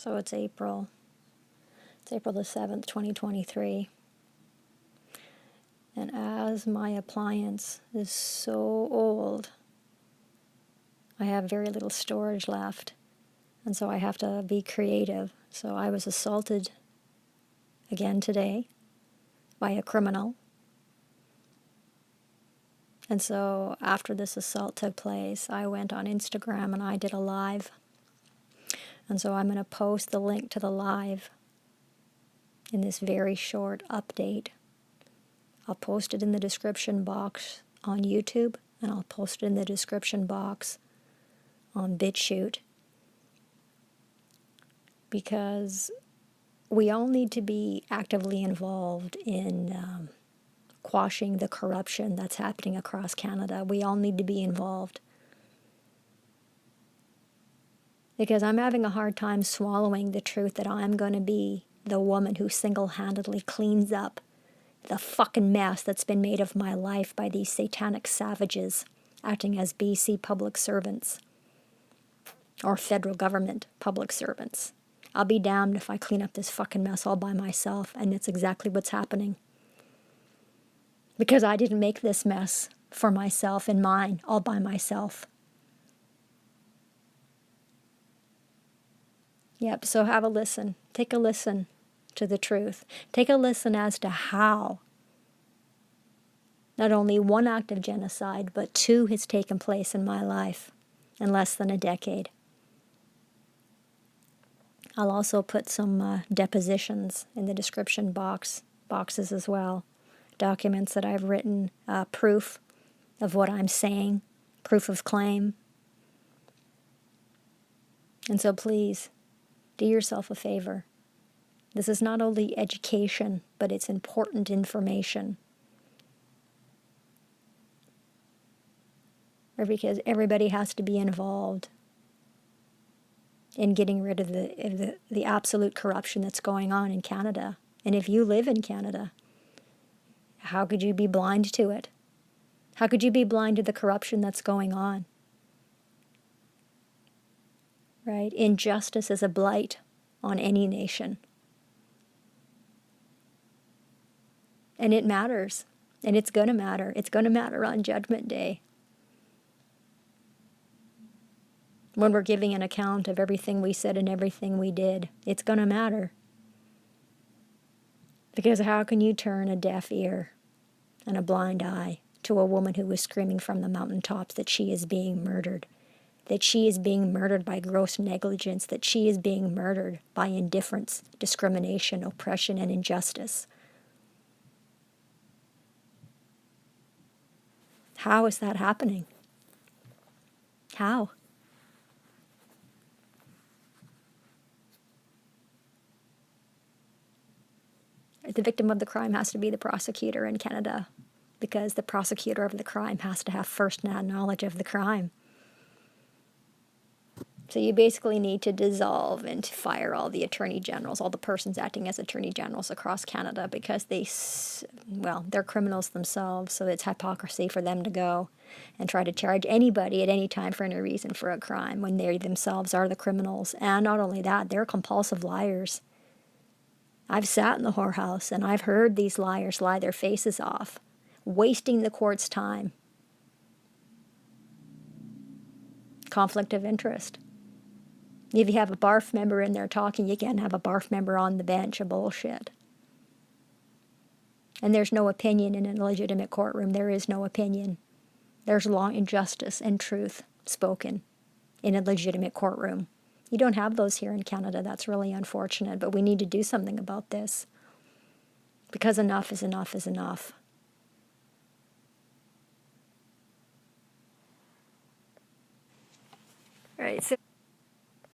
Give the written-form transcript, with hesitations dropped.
So it's April. It's April the 7th, 2023. And as my appliance is so old, I have very little storage left. And so I have to be creative. So I was assaulted again today by a criminal. And so after this assault took place, I went on Instagram and I did a live. And so I'm going to post the link to the live in this very short update. I'll post it in the description box on YouTube, and I'll post it in the description box on BitChute. Because we all need to be actively involved in quashing the corruption that's happening across Canada. We all need to be involved. Because I'm having a hard time swallowing the truth that I'm going to be the woman who single-handedly cleans up the fucking mess that's been made of my life by these satanic savages acting as BC public servants or federal government public servants. I'll be damned if I clean up this fucking mess all by myself, and it's exactly what's happening. Because I didn't make this mess for myself and mine all by myself. Yep, so have a listen. Take a listen to the truth. Take a listen as to how not only one act of genocide, but two has taken place in my life in less than a decade. I'll also put some depositions in the description boxes as well. Documents that I've written, proof of what I'm saying, proof of claim. And so please, do yourself a favor. This is not only education, but it's important information. Because everybody has to be involved in getting rid of the absolute corruption that's going on in Canada. And if you live in Canada, how could you be blind to it? How could you be blind to the corruption that's going on? Right? Injustice is a blight on any nation. And it matters. And it's going to matter. It's going to matter on Judgment Day. When we're giving an account of everything we said and everything we did, it's going to matter. Because how can you turn a deaf ear and a blind eye to a woman who was screaming from the mountaintops that she is being murdered? That she is being murdered by gross negligence, that she is being murdered by indifference, discrimination, oppression, and injustice. How is that happening? How? The victim of the crime has to be the prosecutor in Canada, because the prosecutor of the crime has to have first-hand knowledge of the crime. So you basically need to dissolve and to fire all the attorney generals, all the persons acting as attorney generals across Canada, because they're criminals themselves, so it's hypocrisy for them to go and try to charge anybody at any time for any reason for a crime when they themselves are the criminals. And not only that, they're compulsive liars. I've sat in the whorehouse and I've heard these liars lie their faces off, wasting the court's time. Conflict of interest. If you have a BARF member in there talking, you can't have a BARF member on the bench of bullshit. And there's no opinion in a legitimate courtroom. There is no opinion. There's law and justice and truth spoken in a legitimate courtroom. You don't have those here in Canada. That's really unfortunate, but we need to do something about this. Because enough is enough is enough. All right, so